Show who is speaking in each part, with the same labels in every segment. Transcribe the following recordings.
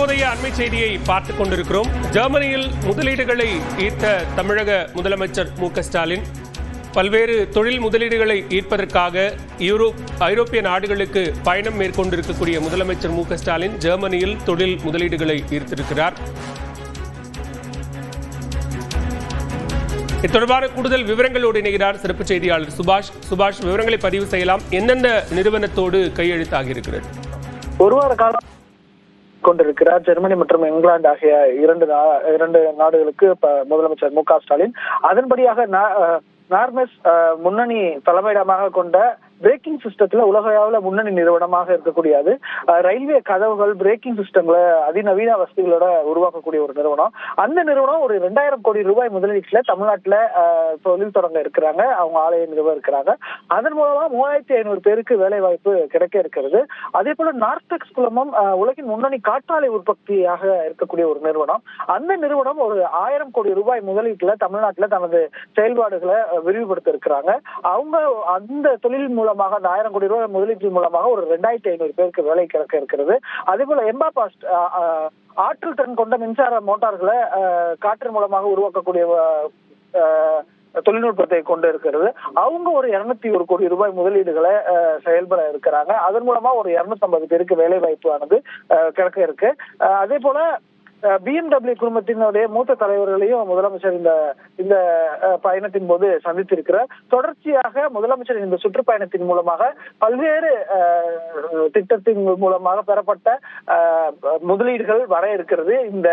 Speaker 1: தற்போதைய அண்மை செய்தியை பார்த்துக் கொண்டிருக்கிறோம். ஜெர்மனியில் முதலீடுகளை ஈர்த்த தமிழக முதலமைச்சர் மு.க.ஸ்டாலின் பல்வேறு தொழில் முதலீடுகளை ஈர்ப்பதற்காக ஐரோப்பிய நாடுகளுக்கு பயணம் மேற்கொண்டிருக்கக்கூடிய முதலமைச்சர் மு.க.ஸ்டாலின் ஜெர்மனியில் தொழில் முதலீடுகளை ஈர்த்திருக்கிறார். இது தொடர்பான கூடுதல் விவரங்களோடு இணைகிறார் சிறப்பு செய்தியாளர் சுபாஷ். விவரங்களை பதிவு செய்யலாம். எந்தெந்த நிறுவனத்தோடு கையெழுத்தாகி இருக்கிறது?
Speaker 2: ஒரு வார காலம் கொண்டிருக்கிறார் ஜெர்மனி மற்றும் இங்கிலாந்து ஆகிய இரண்டு நாடுகளுக்கு முதலமைச்சர் மு.க.ஸ்டாலின். அதன்படியாக நார்மெஸ் முன்னணி தலைமையிடமாக கொண்ட பிரேக்கிங் சிஸ்டத்துல உலக அளவில் முன்னணி நிறுவனமாக இருக்கக்கூடியது. ரயில்வே கதவுகள் பிரேக்கிங் சிஸ்டங்களை அதிநவீன வசதிகளோட உருவாக்கக்கூடிய ஒரு நிறுவனம். அந்த நிறுவனம் ஒரு 2000 கோடி ரூபாய் முதலீட்டுல தமிழ்நாட்டுல தொழில் தொடங்க இருக்கிறாங்க. அவங்க ஆலய நிறுவ இருக்கிறாங்க. அதன் மூலமா 3500 பேருக்கு வேலை வாய்ப்பு கிடைக்க இருக்கிறது. அதே போல நார்த்தெக்ஸ் குழுமம் உலகின் முன்னணி காற்றாலை உற்பத்தியாக இருக்கக்கூடிய ஒரு நிறுவனம். அந்த நிறுவனம் ஒரு 1000 கோடி ரூபாய் முதலீட்டுல தமிழ்நாட்டுல தனது செயல்பாடுகளை விரிவுபடுத்த இருக்கிறாங்க. அவங்க அந்த தொழில் மூலமாக அந்த 1000 கோடி ரூபாய் முதலீட்டின் மூலமாக ஒரு 2500 பேருக்கு வேலை கிடைக்க இருக்கிறது. அதே போல எம்பாபாஸ்ட் ஆற்றல் திறன் கொண்ட மின்சார மோட்டார்களை காற்றின் மூலமாக உருவாக்கக்கூடிய தொழில்நுட்பத்தை கொண்டு இருக்கிறது. அவங்க ஒரு 201 கோடி ரூபாய் முதலீடுகளை செயல்பட இருக்கிறாங்க. அதன் மூலமா ஒரு 250 பேருக்கு வேலை வாய்ப்பு ஆனது கிடைக்க இருக்கு. அதே போல BMW குடும்பத்தினுடைய மூத்த தலைவர்களையும் முதலமைச்சர் இந்த பயணத்தின் போது சந்தித்திருக்கிறார். தொடர்ச்சியாக முதலமைச்சர் இந்த சுற்றுப்பயணத்தின் மூலமாக பல்வேறு திட்டத்தின் மூலமாக பெறப்பட்ட முதலீடுகள் வர இருக்கிறது. இந்த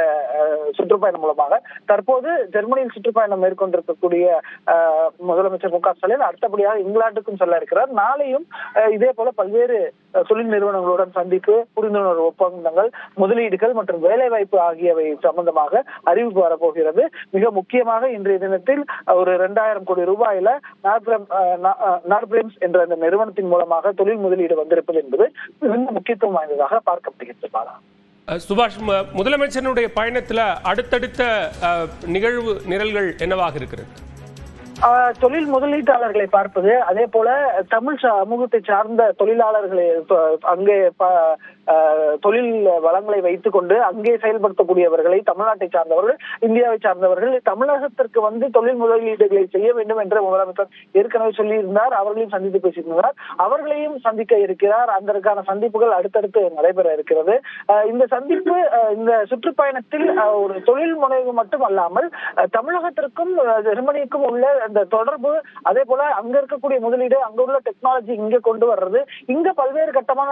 Speaker 2: சுற்றுப்பயணம் மூலமாக தற்போது ஜெர்மனியில் சுற்றுப்பயணம் மேற்கொண்டிருக்கக்கூடிய முதலமைச்சர் மு.க.ஸ்டாலின் அடுத்தபடியாக இங்கிலாந்துக்கும் செல்ல இருக்கிறார். நாளையும் இதே போல பல்வேறு தொழில் நிறுவனங்களுடன் சந்திப்பு, புரிந்துணர்வு ஒப்பந்தங்கள், முதலீடுகள் மற்றும் வேலைவாய்ப்பு ஆகியவை சம்பந்தமாக அறிவிப்பு வரப்போகிறது. மிக முக்கியமாக இன்றைய தினத்தில் ஒரு 2000 கோடி ரூபாயில நார்பிரெம்ஸ் என்ற அந்த நிறுவனத்தின் மூலமாக தொழில் முதலீடு வந்திருப்பது என்பது மிகுந்த முக்கியத்துவம் வாய்ந்ததாக பார்க்கப்படுகிறது.
Speaker 1: சுபாஷ், முதலமைச்சருடைய பயணத்துல அடுத்தடுத்த நிகழ்வு நிரல்கள் என்னவாக இருக்கிறது?
Speaker 2: தொழில் முதலீட்டாளர்களை பார்ப்பது, அதே போல தமிழ் சமூகத்தை சார்ந்த தொழிலாளர்களை அங்கே தொழில் வளங்களை வைத்துக் கொண்டு அங்கே செயல்படுத்தக்கூடியவர்களை, தமிழ்நாட்டை சார்ந்தவர்கள், இந்தியாவை சார்ந்தவர்கள் தமிழகத்திற்கு வந்து தொழில் முதலீடுகளை செய்ய வேண்டும் என்று முதலமைச்சர் ஏற்கனவே சொல்லியிருந்தார். அவர்களையும் சந்தித்து பேசியிருந்தார். அவர்களையும் சந்திக்க இருக்கிறார். அதற்கான சந்திப்புகள் அடுத்தடுத்து நடைபெற இருக்கிறது. இந்த சந்திப்பு, இந்த சுற்றுப்பயணத்தில் ஒரு தொழில் முனைவு மட்டும் அல்லாமல் தமிழகத்திற்கும் ஜெர்மனிக்கும் உள்ள இந்த தொடர்பு, அதே போல அங்க இருக்கக்கூடிய முதலீடு, அங்க உள்ள டெக்னாலஜி இங்க கொண்டு வர்றது, இங்க பல்வேறு கட்டமான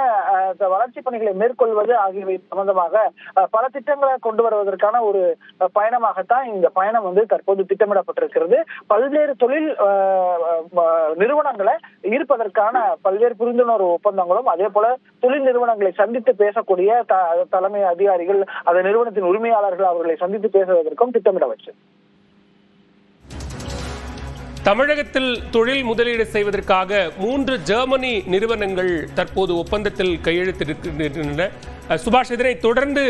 Speaker 2: வளர்ச்சி பணிகளை மேற்கொள்வது ஆகியவை சம்பந்தமாக பல திட்டங்களை கொண்டு வருவதற்கான ஒரு பயணமாகத்தான் இந்த பயணம் வந்து தற்போது திட்டமிடப்பட்டிருக்கிறது. பல்வேறு தொழில் நிறுவனங்களை ஈர்ப்பதற்கான பல்வேறு புரிந்துணர்வு ஒப்பந்தங்களும், அதே போல தொழில் நிறுவனங்களை சந்தித்து பேசக்கூடிய தலைமை அதிகாரிகள், அந்த நிறுவனத்தின் உரிமையாளர்கள் அவர்களை சந்தித்து பேசுவதற்கும் திட்டமிட வச்சு
Speaker 1: தமிழகத்தில் தொழில் முதலீடு செய்வதற்காக 3 ஜெர்மனி நிறுவனங்கள் தற்போது ஒப்பந்தத்தில் கையெழுத்திருக்கின்றன. சுபாஷ், இதனை தொடர்ந்து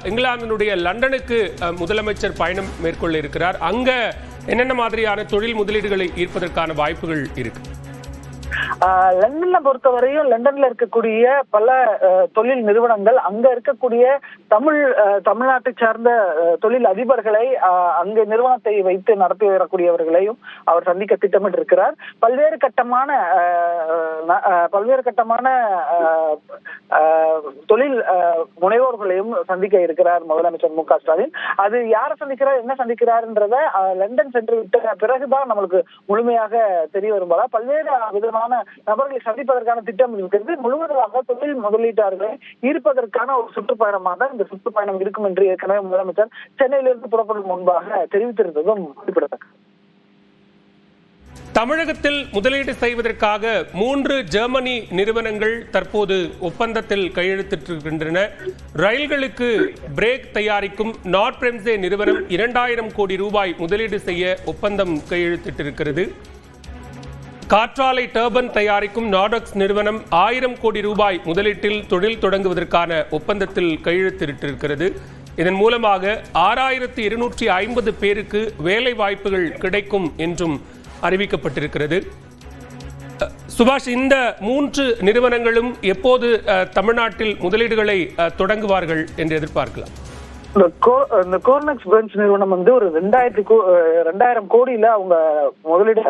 Speaker 1: இங்கிலாந்தினுடைய லண்டனுக்கு முதலமைச்சர் பயணம் மேற்கொள்ள இருக்கிறார். அங்க என்னென்ன மாதிரியான தொழில் முதலீடுகளை ஈர்ப்பதற்கான வாய்ப்புகள் இருக்கு?
Speaker 2: லண்டன்ல பொறுத்தவரையும் லண்டன்ல இருக்கக்கூடிய பல தொழில் நிறுவனங்கள், அங்க இருக்கக்கூடிய தமிழ்நாட்டை சார்ந்த தொழில் அதிபர்களை, அங்க நிறுவனத்தை வைத்து நடத்தி வரக்கூடியவர்களையும் அவர் சந்திக்க திட்டமிட்டிருக்கிறார். பல்வேறு கட்டமான தொழில் முனைவோர்களையும் சந்திக்க இருக்கிறார் முதலமைச்சர் மு.க.ஸ்டாலின். அது யாரை சந்திக்கிறார், என்ன சந்திக்கிறார்ன்றத லண்டன் சென்று விட்ட பிறகுதான் நம்மளுக்கு முழுமையாக தெரிய வரும்போது பல்வேறு விதமான நபர்களை சந்திப்பதற்கான திட்டம் இருக்கிறது. முழுவதுமாக தொழில் முதலீட்டாளர்களை ஈர்ப்பதற்கான ஒரு சுற்றுப்பயணமாக இந்த சுற்றுப்பயணம் இருக்கும் என்று ஏற்கனவே முதலமைச்சர் சென்னையிலிருந்து புறப்படும் முன்பாக தெரிவித்திருந்ததும் குறிப்பிடத்தக்கது.
Speaker 1: தமிழகத்தில் முதலீடு செய்வதற்காக 3 ஜெர்மனி நிறுவனங்கள் தற்போது ஒப்பந்தத்தில் கையெழுத்திட்டிருக்கின்றன. ரயில்களுக்கு பிரேக் தயாரிக்கும் நார்பிரெம்ஸ் நிறுவனம் 2000 கோடி ரூபாய் முதலீடு செய்ய ஒப்பந்தம் கையெழுத்திட்டிருக்கிறது. காற்றாலை டர்பன் தயாரிக்கும் நாடெக்ஸ் நிறுவனம் 1000 கோடி ரூபாய் முதலீட்டில் தொழில் தொடங்குவதற்கான ஒப்பந்தத்தில் கையெழுத்திட்டிருக்கிறது. இதன் மூலமாக 6250 பேருக்கு வேலை வாய்ப்புகள் கிடைக்கும் என்றும் அறிவிக்கப்பட்டிருக்கிறது. சுபாஷ், இந்த 3 நிறுவனங்களும் எப்போது தமிழ்நாட்டில் முதலீடுகளை தொடங்குவார்கள் என்று எதிர்பார்க்கலாம்?
Speaker 2: இந்த கோர்னெக்ஸ் பென்ஸ் நிறுவனம் வந்து ஒரு 2000 கோடியில அவங்க முதலீடு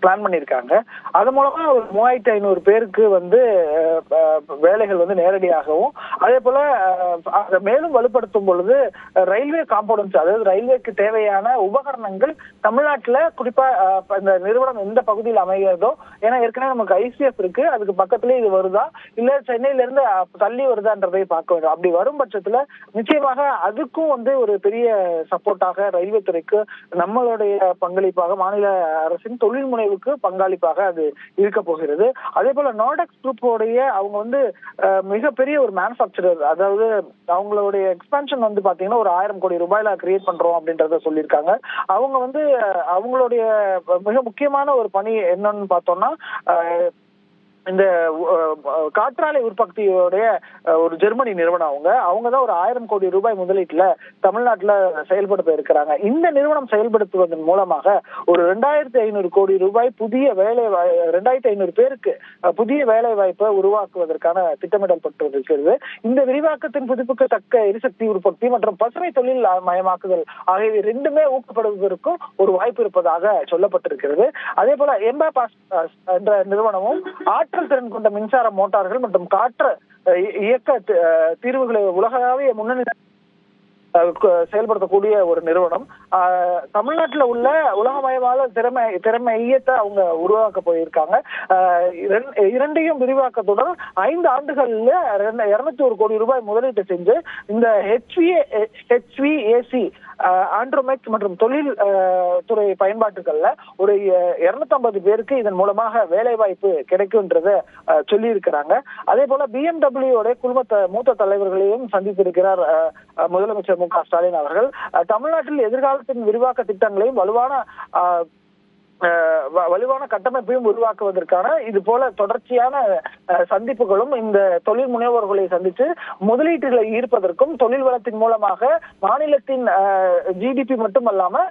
Speaker 2: பிளான் பண்ணிருக்காங்க. அது மூலமா ஒரு 3500 பேருக்கு வந்து வேலைகள் வந்து நேரடியாகவும், அதே போல அதை மேலும் வலுப்படுத்தும் பொழுது ரயில்வே காம்பவுண்ட்ஸ், அதாவது ரயில்வேக்கு தேவையான உபகரணங்கள் தமிழ்நாட்டுல குறிப்பா இந்த நிறுவனம் எந்த பகுதியில் அமைகிறதோ, ஏன்னா ஏற்கனவே நமக்கு ஐசிஎஃப் இருக்கு, அதுக்கு பக்கத்துலயே இது வருதா இல்ல சென்னையில இருந்து தள்ளி வருதான்றதை பார்க்க வேண்டும். அப்படி வரும் பட்சத்துல நிச்சயமாக அதுக்கும் வந்து ஒரு பெரிய சப்போர்ட்டாக ரயில்வே துறைக்கு நம்மளுடைய பங்களிப்பாக, மாநில அரசின் தொழில் முனைவுக்கு பங்களிப்பாக அது இருக்க போகிறது. அதே போல நோடெக்ஸ் குரூப்போடைய அவங்க வந்து மிகப்பெரிய ஒரு மேனுஃபேக்சரர், அதாவது அவங்களுடைய எக்ஸ்பான்ஷன் வந்து பாத்தீங்கன்னா ஒரு 1000 கோடி ரூபாயில கிரியேட் பண்றோம் அப்படின்றத சொல்லியிருக்காங்க. அவங்க வந்து அவங்களுடைய மிக முக்கியமான ஒரு பணி என்னன்னு பார்த்தோம்னா, இந்த காற்றாலை உற்பத்தியோடைய ஒரு ஜெர்மனி நிறுவனம் அவங்க தான் ஒரு 1000 கோடி ரூபாய் முதலீட்டுல தமிழ்நாட்டுல செயல்படுத்த இருக்கிறாங்க. இந்த நிறுவனம் செயல்படுத்துவதன் மூலமாக ஒரு 2500 கோடி ரூபாய் புதிய 2500 பேருக்கு புதிய வேலை வாய்ப்பை உருவாக்குவதற்கான திட்டமிடல் பட்டிருக்கிறது. இந்த விரிவாக்கத்தின் புதுப்பிக்கத்தக்க எரிசக்தி உற்பத்தி மற்றும் பசுமை தொழில் மயமாக்குதல் ஆகியவை ரெண்டுமே ஊக்கப்படுவதற்கும் ஒரு வாய்ப்பு இருப்பதாக சொல்லப்பட்டிருக்கிறது. அதே போல எம்பாபாஸ் என்ற நிறுவனமும் ஆற்றல் திறன் கொண்ட மின்சார மோட்டார்கள் மற்றும் காற்று இயக்க தீர்வுகளை உலகளாவிய முன்னணி செயல்படுத்தக்கூடிய ஒரு நிறுவனம். தமிழ்நாட்டில் உள்ள உலகமயமான திறமையத்தை அவங்க உருவாக்க போயிருக்காங்க. இரண்டையும் விரிவாக்கத்துடன் 5 ஆண்டுகள்ல 201 கோடி ரூபாய் முதலீட்டு செஞ்சு இந்த HVAC ஆண்ட்ரோமேக்ஸ் மற்றும் தொழில் துறை பயன்பாட்டுகள்ல ஒரு 250 பேருக்கு இதன் மூலமாக வேலை வாய்ப்பு கிடைக்கும்ன்றத சொல்லி இருக்கிறாங்க. அதே போல BMW குழும மூத்த தலைவர்களையும் சந்தித்திருக்கிறார் முதலமைச்சர் மு.க. ஸ்டாலின் அவர்கள். தமிழ்நாட்டில் எதிர்காலத்தின் விரிவாக்க திட்டங்களையும் வலுவான கட்டமைப்பையும் உருவாக்குவதற்கான இது போல தொடர்ச்சியான சந்திப்புகளும் இந்த தொழில் முனைவோர்களை சந்தித்து முதலீட்டுகளை ஈர்ப்பதற்கும், தொழில் வளத்தின் மூலமாக மாநிலத்தின் GDP மட்டுமல்லாம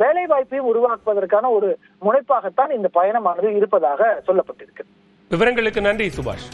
Speaker 2: வேலை வாய்ப்பையும் உருவாக்குவதற்கான ஒரு முனைப்பாகத்தான் இந்த பயணமானது இருப்பதாக சொல்லப்பட்டிருக்கு.
Speaker 1: விவரங்களுக்கு நன்றி சுபாஷ்.